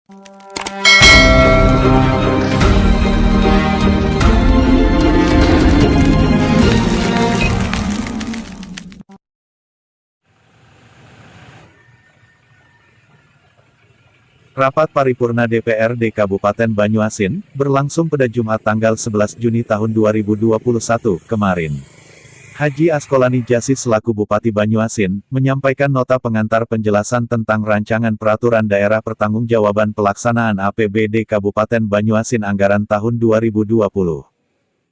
Rapat Paripurna DPRD Kabupaten Banyuasin, berlangsung pada Jumat tanggal 11 Juni tahun 2021, kemarin. Haji Asqolani Jasis selaku Bupati Banyuasin, menyampaikan nota pengantar penjelasan tentang rancangan peraturan daerah pertanggungjawaban pelaksanaan APBD Kabupaten Banyuasin anggaran tahun 2020.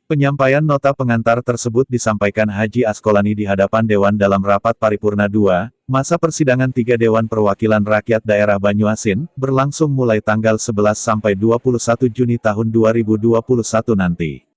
Penyampaian nota pengantar tersebut disampaikan Haji Asqolani di hadapan Dewan dalam Rapat Paripurna 2, masa persidangan 3 Dewan Perwakilan Rakyat Daerah Banyuasin, berlangsung mulai tanggal 11 sampai 21 Juni tahun 2021 nanti.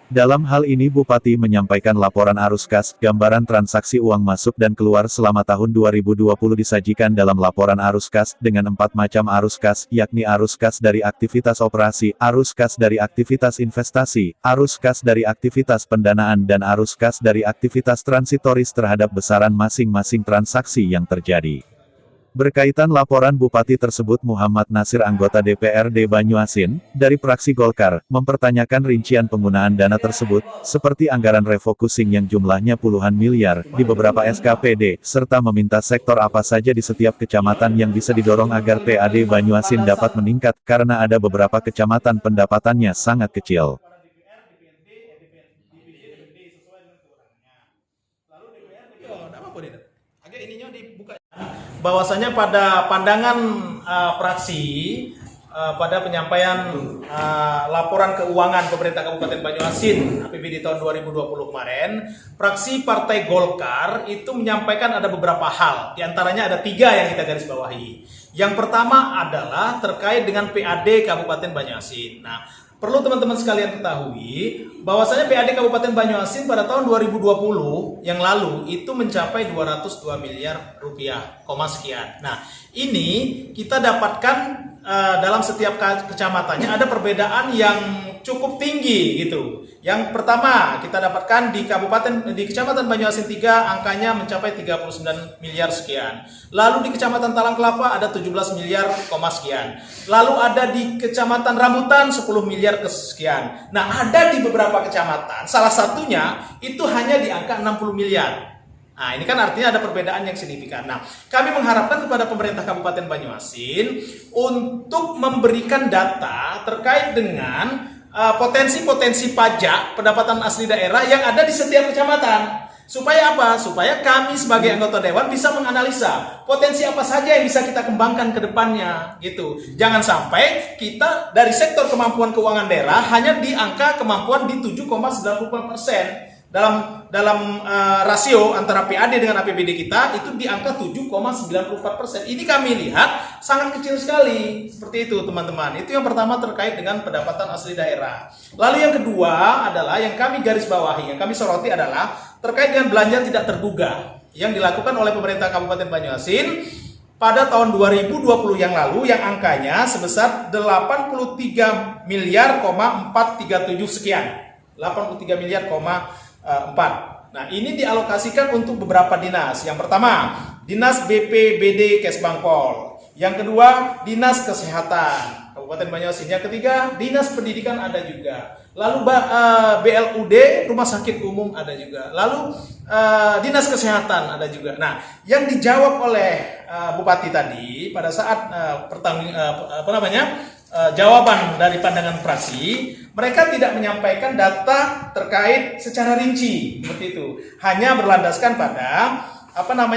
Dalam hal ini Bupati menyampaikan laporan arus kas, gambaran transaksi uang masuk dan keluar selama tahun 2020 disajikan dalam laporan arus kas, dengan 4 macam arus kas, yakni arus kas dari aktivitas operasi, arus kas dari aktivitas investasi, arus kas dari aktivitas pendanaan dan arus kas dari aktivitas transitoris terhadap besaran masing-masing transaksi yang terjadi. Berkaitan laporan Bupati tersebut Muhammad Nasir anggota DPRD Banyuasin, dari fraksi Golkar, mempertanyakan rincian penggunaan dana tersebut, seperti anggaran refocusing yang jumlahnya puluhan miliar, di beberapa SKPD, serta meminta sektor apa saja di setiap kecamatan yang bisa didorong agar PAD Banyuasin dapat meningkat, karena ada beberapa kecamatan pendapatannya sangat kecil. Bahwasanya pada pandangan fraksi pada penyampaian laporan keuangan pemerintah Kabupaten Banyuasin APBD tahun 2020 kemarin, fraksi Partai Golkar itu menyampaikan ada beberapa hal, diantaranya ada 3 yang kita garis bawahi. Yang pertama adalah terkait dengan PAD Kabupaten Banyuasin. Nah, perlu teman-teman sekalian ketahui bahwasanya PAD Kabupaten Banyuasin pada tahun 2020 yang lalu itu mencapai 202 miliar rupiah, sekian. Nah, ini kita dapatkan dalam setiap kecamatannya ada perbedaan yang cukup tinggi gitu. Yang pertama kita dapatkan di Kecamatan Banyuasin 3 angkanya mencapai 39 miliar sekian. Lalu di Kecamatan Talang Kelapa ada 17 miliar, sekian. Lalu ada di Kecamatan Rambutan 10 miliar sekian. Nah, ada di beberapa kecamatan, salah satunya itu hanya di angka 60 miliar. Nah, ini kan artinya ada perbedaan yang signifikan. Nah, kami mengharapkan kepada pemerintah Kabupaten Banyuasin untuk memberikan data terkait dengan potensi-potensi pajak pendapatan asli daerah yang ada di setiap kecamatan. Supaya apa? Supaya kami sebagai anggota dewan bisa menganalisa potensi apa saja yang bisa kita kembangkan ke depannya gitu. Jangan sampai kita dari sektor kemampuan keuangan daerah hanya di angka kemampuan di 7,94%. Dalam rasio antara PAD dengan APBD kita itu di angka 7,94%. Ini kami lihat sangat kecil sekali. Seperti itu teman-teman. Itu yang pertama terkait dengan pendapatan asli daerah. Lalu yang kedua adalah yang kami garis bawahi, yang kami soroti adalah terkait dengan belanja tidak terduga yang dilakukan oleh pemerintah Kabupaten Banyuasin pada tahun 2020 yang lalu yang angkanya sebesar 83 miliar, 437 sekian. 83 miliar, 4. Nah, ini dialokasikan untuk beberapa dinas. Yang pertama, Dinas BPBD Kesbangpol. Yang kedua, Dinas Kesehatan Kabupaten Banyuasin. Yang ketiga, Dinas Pendidikan ada juga. Lalu BLUD, Rumah Sakit Umum ada juga. Lalu Dinas Kesehatan ada juga. Nah, yang dijawab oleh Bupati tadi pada saat jawaban dari pandangan fraksi, mereka tidak menyampaikan data terkait secara rinci seperti itu. Hanya berlandaskan pada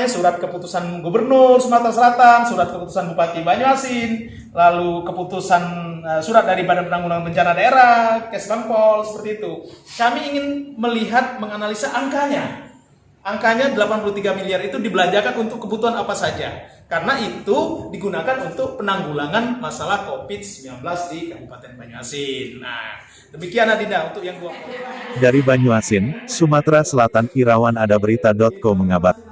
surat keputusan Gubernur Sumatera Selatan, surat keputusan Bupati Banyuasin, lalu keputusan surat dari Badan Penanggulangan Bencana Daerah, Kesbangpol, seperti itu. Kami ingin melihat, menganalisa angkanya. Angkanya 83 miliar itu dibelanjakan untuk kebutuhan apa saja. Karena itu digunakan untuk penanggulangan masalah COVID-19 di Kabupaten Banyuasin. Nah, demikian Adinda untuk yang 2. Dari Banyuasin, Sumatera Selatan, Irawan Adaberita.co mengabar.